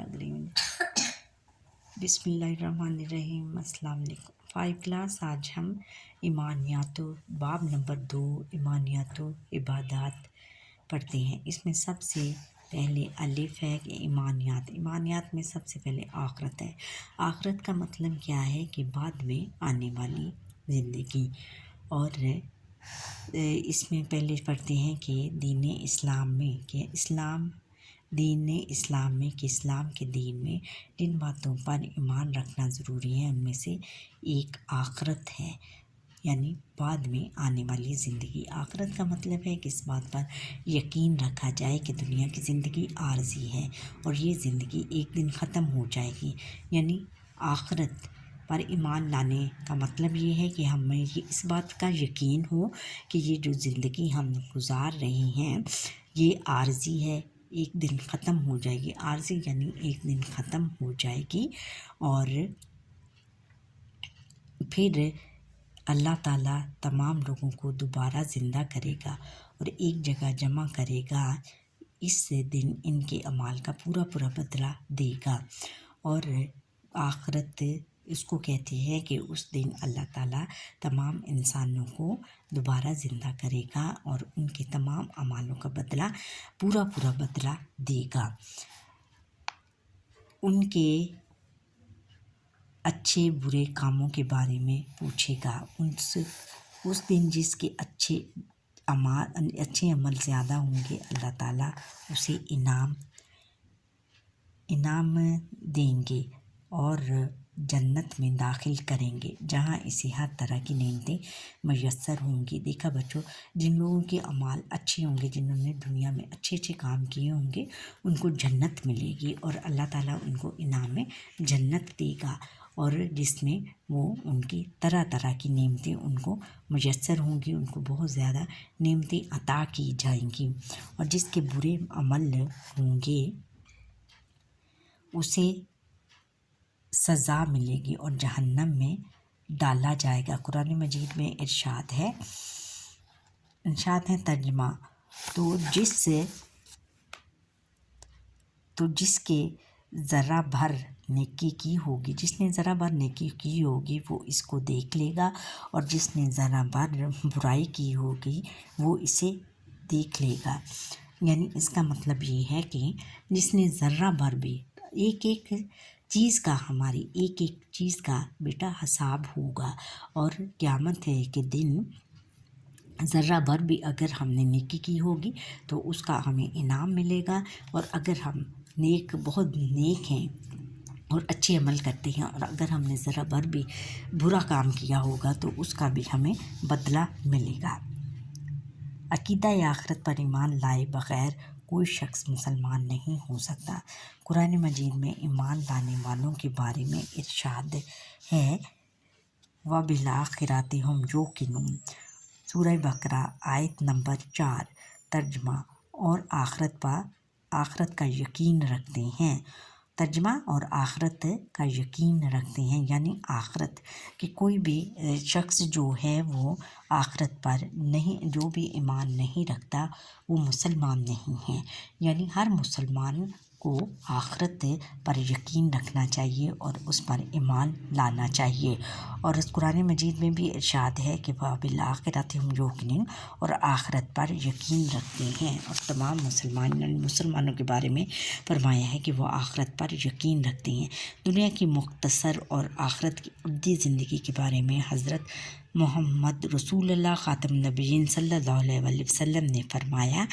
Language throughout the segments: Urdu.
لگ رہی ہوں. بسم اللہ الرحمن الرحیم. السلام علیکم. 5 کلاس. آج ہم ایمانیات باب نمبر 2 ایمانیات و عبادات پڑھتے ہیں. اس میں سب سے پہلے الف ہے کہ ایمانیات میں سب سے پہلے آخرت ہے. آخرت کا مطلب کیا ہے کہ بعد میں آنے والی زندگی. اور اس میں پہلے پڑھتے ہیں کہ دین اسلام میں کہ اسلام کے دین میں جن باتوں پر ایمان رکھنا ضروری ہے ان میں سے ایک آخرت ہے، یعنی بعد میں آنے والی زندگی. آخرت کا مطلب ہے کہ اس بات پر یقین رکھا جائے کہ دنیا کی زندگی عارضی ہے اور یہ زندگی ایک دن ختم ہو جائے گی. یعنی آخرت پر ایمان لانے کا مطلب یہ ہے کہ ہمیں اس بات کا یقین ہو کہ یہ جو زندگی ہم گزار رہے ہیں یہ عارضی ہے، ایک دن ختم ہو جائے گی. عارضی یعنی ایک دن ختم ہو جائے گی اور پھر اللہ تعالیٰ تمام لوگوں کو دوبارہ زندہ کرے گا اور ایک جگہ جمع کرے گا. اس دن ان کے اعمال کا پورا بدلہ دے گا. اور آخرت اس کو کہتے ہیں کہ اس دن اللہ تعالیٰ تمام انسانوں کو دوبارہ زندہ کرے گا اور ان کے تمام اعمالوں کا بدلہ پورا بدلہ دے گا. ان کے اچھے برے کاموں کے بارے میں پوچھے گا. اس دن جس کے اچھے عمل زیادہ ہوں گے اللہ تعالیٰ اسے انعام دیں گے اور جنت میں داخل کریں گے جہاں اسے ہر طرح کی نعمتیں میسر ہوں گی. دیکھا بچوں، جن لوگوں کے اعمال اچھے ہوں گے، جنہوں نے دنیا میں اچھے کام کیے ہوں گے، ان کو جنت ملے گی اور اللہ تعالیٰ ان کو انعام میں جنت دے گا اور جس میں وہ ان کی طرح کی نعمتیں ان کو میسر ہوں گی، ان کو بہت زیادہ نعمتیں عطا کی جائیں گی. اور جس کے برے عمل ہوں گے اسے سزا ملے گی اور جہنم میں ڈالا جائے گا. قرآن مجید میں ارشاد ہے ترجمہ: تو جس کے ذرہ بھر نیکی کی ہوگی، جس نے ذرہ بھر نیکی کی ہوگی وہ اس کو دیکھ لے گا اور جس نے ذرہ بھر برائی کی ہوگی وہ اسے دیکھ لے گا. یعنی اس کا مطلب یہ ہے کہ جس نے ذرہ بھر بھی ایک چیز کا بیٹا حساب ہوگا اور قیامت ہے کہ دن ذرہ بھر بھی اگر ہم نے نیکی کی ہوگی تو اس کا ہمیں انعام ملے گا. اور اگر ہم بہت نیک ہیں اور اچھے عمل کرتے ہیں اور اگر ہم نے ذرہ بھر بھی برا کام کیا ہوگا تو اس کا بھی ہمیں بدلہ ملے گا. عقیدہ آخرت پر ایمان لائے بغیر کوئی شخص مسلمان نہیں ہو سکتا. قرآن مجید میں ایمان لانے والوں کے بارے میں ارشاد ہے وَبِالْآخِرَةِ هُمْ يُوقِنُونَ. سورہ بقرہ آیت نمبر 4. ترجمہ: اور آخرت کا یقین رکھتے ہیں. ترجمہ: اور آخرت کا یقین رکھتے ہیں یعنی آخرت کہ کوئی بھی شخص جو ہے وہ آخرت پر نہیں، جو بھی ایمان نہیں رکھتا وہ مسلمان نہیں ہے. یعنی ہر مسلمان کو آخرت پر یقین رکھنا چاہیے اور اس پر ایمان لانا چاہیے. اور اس قرآن مجید میں بھی ارشاد ہے کہ وَبِالْآخِرَةِ هُمْ يُوقِنُونَ اور آخرت پر یقین رکھتے ہیں. اور تمام مسلمانوں کے بارے میں فرمایا ہے کہ وہ آخرت پر یقین رکھتے ہیں. دنیا کی مختصر اور آخرت کی ابدی زندگی کے بارے میں حضرت محمد رسول اللہ خاتم النبیین صلی اللہ علیہ وسلم نے فرمایا: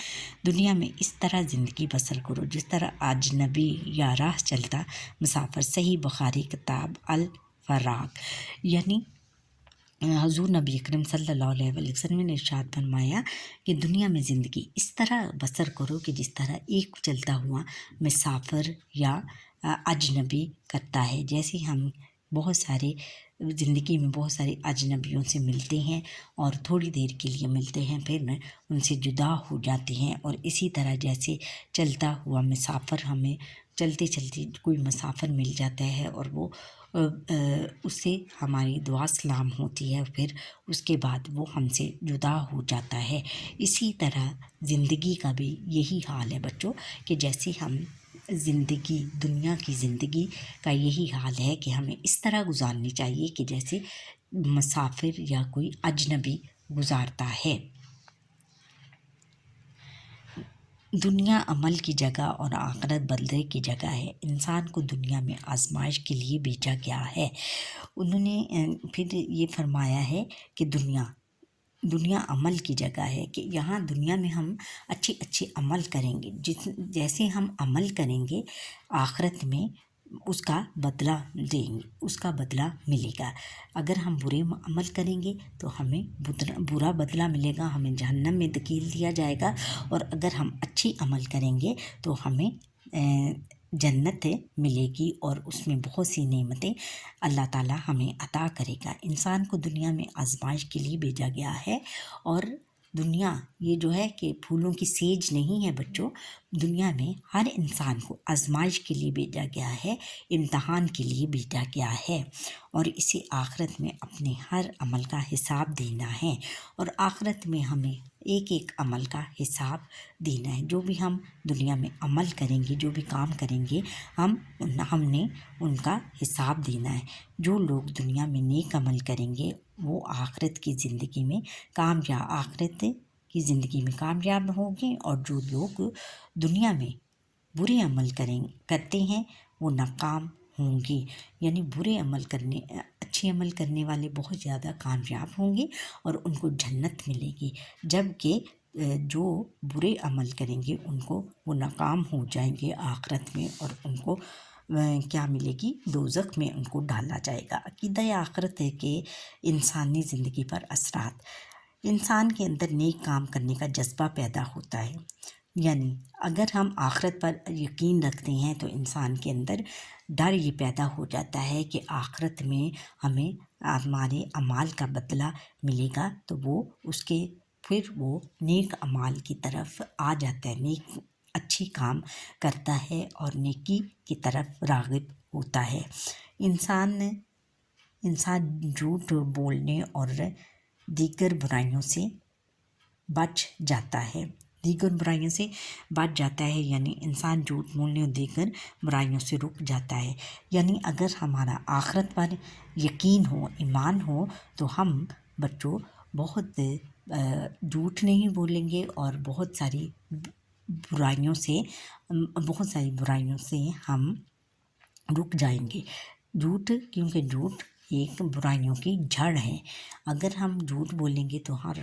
دنیا میں اس طرح زندگی بسر کرو جس طرح اجنبی یا راہ چلتا مسافر. صحیح بخاری کتاب الفراغ. یعنی حضور نبی اکرم صلی اللہ علیہ وسلم نے ارشاد فرمایا کہ دنیا میں زندگی اس طرح بسر کرو کہ جس طرح ایک چلتا ہوا مسافر یا اجنبی کرتا ہے. جیسے ہم زندگی میں بہت سارے اجنبیوں سے ملتے ہیں اور تھوڑی دیر کے لیے ملتے ہیں پھر ان سے جدا ہو جاتے ہیں. اور اسی طرح جیسے چلتا ہوا مسافر، ہمیں چلتے کوئی مسافر مل جاتا ہے اور وہ اس سے ہماری دعا سلام ہوتی ہے، پھر اس کے بعد وہ ہم سے جدا ہو جاتا ہے. اسی طرح زندگی کا بھی یہی حال ہے بچوں کہ جیسے ہم زندگی، دنیا کی زندگی کا یہی حال ہے کہ ہمیں اس طرح گزارنی چاہیے کہ جیسے مسافر یا کوئی اجنبی گزارتا ہے۔ دنیا عمل کی جگہ اور آخرت بدلے کی جگہ ہے۔ انسان کو دنیا میں آزمائش کے لیے بھیجا گیا ہے۔ انہوں نے پھر یہ فرمایا ہے کہ دنیا عمل کی جگہ ہے، کہ یہاں دنیا میں ہم اچھے عمل کریں گے، جیسے ہم عمل کریں گے آخرت میں اس کا بدلہ دیں گے، اس کا بدلہ ملے گا۔ اگر ہم برے عمل کریں گے تو ہمیں برا بدلہ ملے گا، ہمیں جہنم میں دھکیل دیا جائے گا، اور اگر ہم اچھی عمل کریں گے تو ہمیں جنت ملے گی، اور اس میں بہت سی نعمتیں اللہ تعالیٰ ہمیں عطا کرے گا۔ انسان کو دنیا میں آزمائش کے لیے بھیجا گیا ہے، اور دنیا یہ جو ہے کہ پھولوں کی سیج نہیں ہے بچوں، دنیا میں ہر انسان کو آزمائش کے لیے بھیجا گیا ہے، امتحان کے لیے بھیجا گیا ہے، اور اسے آخرت میں اپنے ہر عمل کا حساب دینا ہے، اور آخرت میں ہمیں ایک عمل کا حساب دینا ہے۔ جو بھی ہم دنیا میں عمل کریں گے، جو بھی کام کریں گے، ہم نے ان کا حساب دینا ہے۔ جو لوگ دنیا میں نیک عمل کریں گے وہ آخرت کی زندگی میں کامیاب ہوں گے، اور جو لوگ دنیا میں برے عمل کرتے ہیں وہ ناکام ہوں گے، یعنی اچھے عمل کرنے والے بہت زیادہ کامیاب ہوں گے اور ان کو جنت ملے گی، جبکہ جو برے عمل کریں گے ان کو وہ ناکام ہو جائیں گے آخرت میں، اور ان کو کیا ملے گی؟ دوزخ میں ان کو ڈالا جائے گا۔ عقیدہ آخرت ہے کہ انسانی زندگی پر اثرات، انسان کے اندر نیک کام کرنے کا جذبہ پیدا ہوتا ہے، یعنی اگر ہم آخرت پر یقین رکھتے ہیں تو انسان کے اندر ڈر یہ پیدا ہو جاتا ہے کہ آخرت میں ہمیں ہمارے اعمال کا بدلہ ملے گا، تو پھر وہ نیک اعمال کی طرف آ جاتا ہے، اچھی کام کرتا ہے اور نیکی کی طرف راغب ہوتا ہے۔ انسان جھوٹ بولنے اور دیگر برائیوں سے بچ جاتا ہے، یعنی انسان جھوٹ بولنے اور دیگر برائیوں سے رک جاتا ہے۔ یعنی اگر ہمارا آخرت پر یقین ہو، ایمان ہو، تو ہم بچوں بہت جھوٹ نہیں بولیں گے، اور بہت ساری برائیوں سے ہم رک جائیں گے۔ کیونکہ جھوٹ ایک برائیوں کی جڑ ہے۔ اگر ہم جھوٹ بولیں گے تو ہر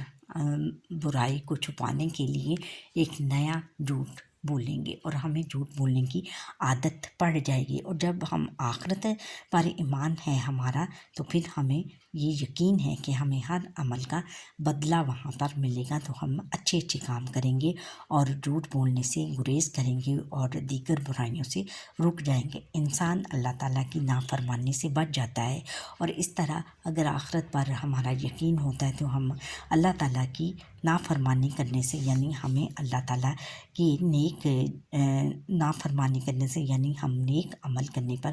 برائی کو چھپانے کے لیے ایک نیا جھوٹ بولیں گے، اور ہمیں جھوٹ بولنے کی عادت پڑ جائے گی، اور جب ہم آخرت پر ایمان ہے ہمارا، تو پھر ہمیں یہ یقین ہے کہ ہمیں ہر عمل کا بدلہ وہاں پر ملے گا، تو ہم اچھے کام کریں گے اور جھوٹ بولنے سے گریز کریں گے اور دیگر برائیوں سے رک جائیں گے۔ انسان اللہ تعالیٰ کی نافرمانی سے بچ جاتا ہے، اور اس طرح اگر آخرت پر ہمارا یقین ہوتا ہے تو ہم اللہ تعالیٰ کی نافرمانی کرنے سے، یعنی ہمیں اللہ تعالیٰ کی نافرمانی کرنے سے، یعنی ہم نیک عمل کرنے پر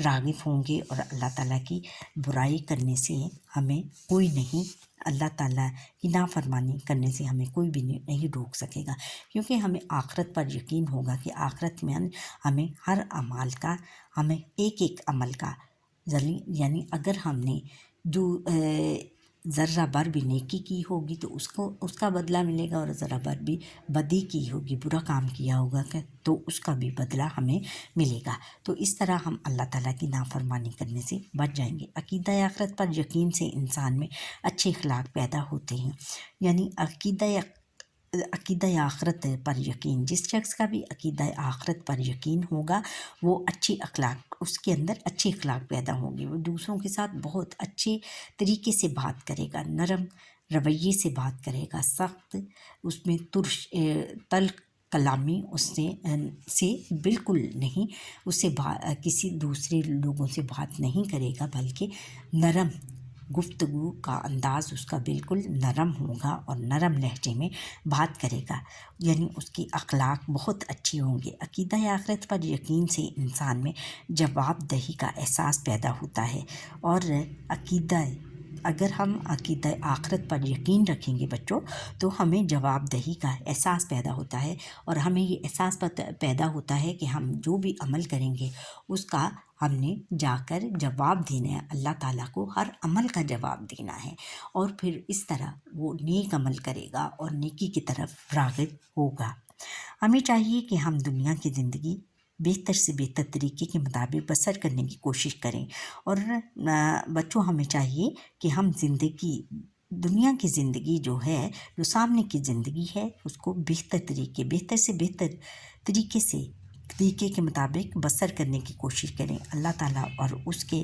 راغب ہوں گے، اور اللہ تعالیٰ کی برائی کرنے سے ہمیں اللہ تعالیٰ کی نافرمانی کرنے سے ہمیں کوئی بھی نہیں روک سکے گا، کیونکہ ہمیں آخرت پر یقین ہوگا کہ آخرت میں ہمیں ہر عمل کا، ہمیں ایک عمل کا، یعنی اگر ہم نے جو ذرہ بر بھی نیکی کی ہوگی تو اس کا بدلہ ملے گا، اور ذرہ بر بھی بدی کی ہوگی، برا کام کیا ہوگا تو اس کا بھی بدلہ ہمیں ملے گا۔ تو اس طرح ہم اللہ تعالیٰ کی نافرمانی کرنے سے بچ جائیں گے۔ عقیدہ آخرت پر یقین سے انسان میں اچھے اخلاق پیدا ہوتے ہیں، یعنی عقیدہ آخرت پر یقین، جس شخص کا بھی عقیدہ آخرت پر یقین ہوگا وہ اس کے اندر اچھے اخلاق پیدا ہوں گے، وہ دوسروں کے ساتھ بہت اچھے طریقے سے بات کرے گا، نرم رویے سے بات کرے گا، سخت اس میں تلخ کلامی اس سے بالکل نہیں، اس سے کسی دوسرے لوگوں سے بات نہیں کرے گا، بلکہ نرم گفتگو کا انداز اس کا بالکل نرم ہوگا اور نرم لہجے میں بات کرے گا، یعنی اس کی اخلاق بہت اچھی ہوں گے۔ عقیدہ آخرت پر یقین سے انسان میں جواب دہی کا احساس پیدا ہوتا ہے، اور عقیدہ اگر ہم عقیدہ آخرت پر یقین رکھیں گے بچوں تو ہمیں جواب دہی کا احساس پیدا ہوتا ہے، اور ہمیں یہ احساس پیدا ہوتا ہے کہ ہم جو بھی عمل کریں گے اس کا ہم نے جا کر جواب دینا ہے، اللہ تعالیٰ کو ہر عمل کا جواب دینا ہے، اور پھر اس طرح وہ نیک عمل کرے گا اور نیکی کی طرف راغب ہوگا۔ ہمیں چاہیے کہ ہم دنیا کی زندگی بہتر سے بہتر طریقے کے مطابق بسر کرنے کی کوشش کریں، اور بچوں ہمیں چاہیے کہ ہم دنیا کی زندگی جو ہے، جو سامنے کی زندگی ہے، اس کو بہتر سے بہتر طریقے کے مطابق بسر کرنے کی کوشش کریں۔ اللہ تعالیٰ اور اس کے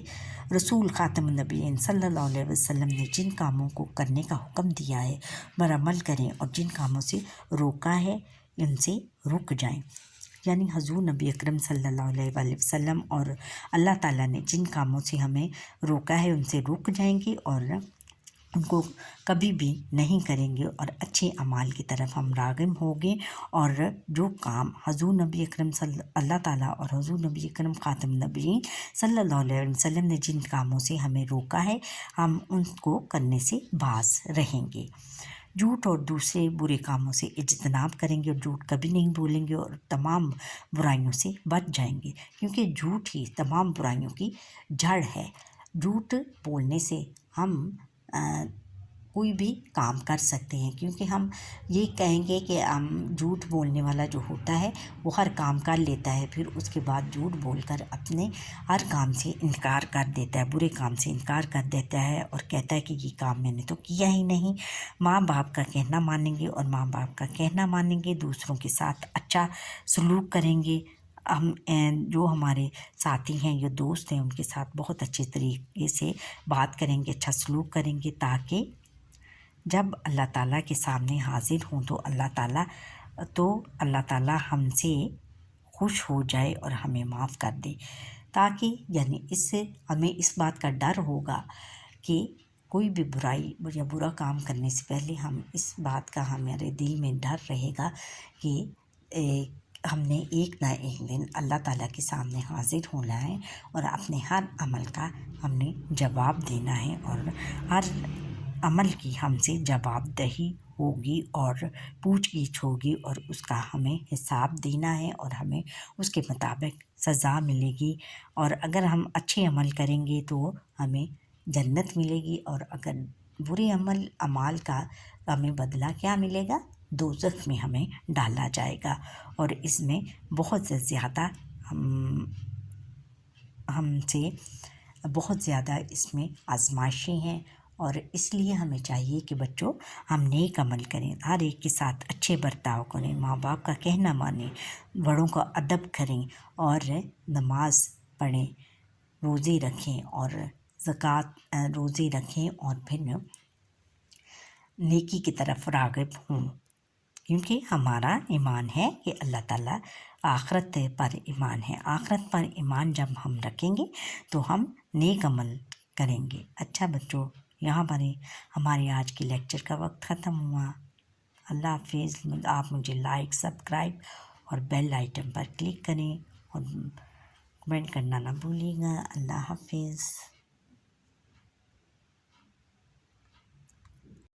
رسول خاتم النبیین صلی اللہ علیہ وسلم نے جن کاموں کو کرنے کا حکم دیا ہے پر عمل کریں، اور جن کاموں سے روکا ہے ان سے رک جائیں۔ یعنی حضور نبی اکرم صلی اللہ علیہ وآلہ وسلم اور اللہ تعالیٰ نے جن کاموں سے ہمیں روکا ہے ان سے رک جائیں گے، اور ان کو کبھی بھی نہیں کریں گے، اور اچھے اعمال کی طرف ہم راغب ہوں گے، اور جو کام حضور نبی اکرم اللہ تعالیٰ اور حضور نبی اکرم خاتم النبیین صلی اللہ علیہ وسلم نے جن کاموں سے ہمیں روکا ہے ہم ان کو کرنے سے باز رہیں گے۔ جھوٹ اور دوسرے برے کاموں سے اجتناب کریں گے، اور جھوٹ کبھی نہیں بولیں گے، اور تمام برائیوں سے بچ جائیں گے، کیونکہ جھوٹ ہی تمام برائیوں کی جڑ ہے۔ جھوٹ بولنے سے ہم کوئی بھی کام کر سکتے ہیں، کیونکہ ہم یہ کہیں گے کہ ہم جھوٹ بولنے والا جو ہوتا ہے وہ ہر کام کر لیتا ہے، پھر اس کے بعد جھوٹ بول کر اپنے ہر کام سے انکار کر دیتا ہے، برے کام سے انکار کر دیتا ہے، اور کہتا ہے کہ یہ کام میں نے تو کیا ہی نہیں۔ ماں باپ کا کہنا مانیں گے، اور ماں باپ کا کہنا مانیں گے، دوسروں کے ساتھ اچھا سلوک کریں گے۔ ہم جو ہمارے ساتھی ہیں یا دوست ہیں ان کے ساتھ بہت اچھے طریقے سے بات کریں گے، اچھا سلوک کریں گے، تاکہ جب اللہ تعالیٰ کے سامنے حاضر ہوں تو اللہ تعالیٰ ہم سے خوش ہو جائے اور ہمیں معاف کر دے، تاکہ یعنی اس سے ہمیں اس بات کا ڈر ہوگا کہ کوئی بھی برائی یا برا کام کرنے سے پہلے ہم اس بات کا ہمارے دل میں ڈر رہے گا کہ ہم نے ایک نہ ایک دن اللہ تعالیٰ کے سامنے حاضر ہونا ہے، اور اپنے ہر عمل کا ہم نے جواب دینا ہے، اور ہر عمل کی ہم سے جواب دہی ہوگی اور پوچھ گچھ ہوگی، اور اس کا ہمیں حساب دینا ہے، اور ہمیں اس کے مطابق سزا ملے گی۔ اور اگر ہم اچھے عمل کریں گے تو ہمیں جنت ملے گی، اور اگر برے اعمال کا ہمیں بدلہ کیا ملے گا؟ دوزخ میں ہمیں ڈالا جائے گا، اور اس میں بہت زیادہ ہم سے بہت زیادہ اس میں آزمائشیں ہیں، اور اس لیے ہمیں چاہیے کہ بچوں ہم نیک عمل کریں، ہر ایک کے ساتھ اچھے برتاؤ کریں، ماں باپ کا کہنا مانیں، بڑوں کا ادب کریں، اور نماز پڑھیں، روزے رکھیں، اور زکوٰۃ روزے رکھیں، اور پھر نیکی کی طرف راغب ہوں، کیونکہ ہمارا ایمان ہے کہ اللہ تعالیٰ آخرت پر ایمان ہے۔ آخرت پر ایمان جب ہم رکھیں گے تو ہم نیک عمل کریں گے۔ اچھا بچوں، یہاں پر ہمارے آج کے لیکچر کا وقت ختم ہوا۔ اللہ حافظ۔ آپ مجھے لائک، سبسکرائب اور بیل آئٹم پر کلک کریں، اور کمنٹ کرنا نہ بھولیے گا۔ اللہ حافظ۔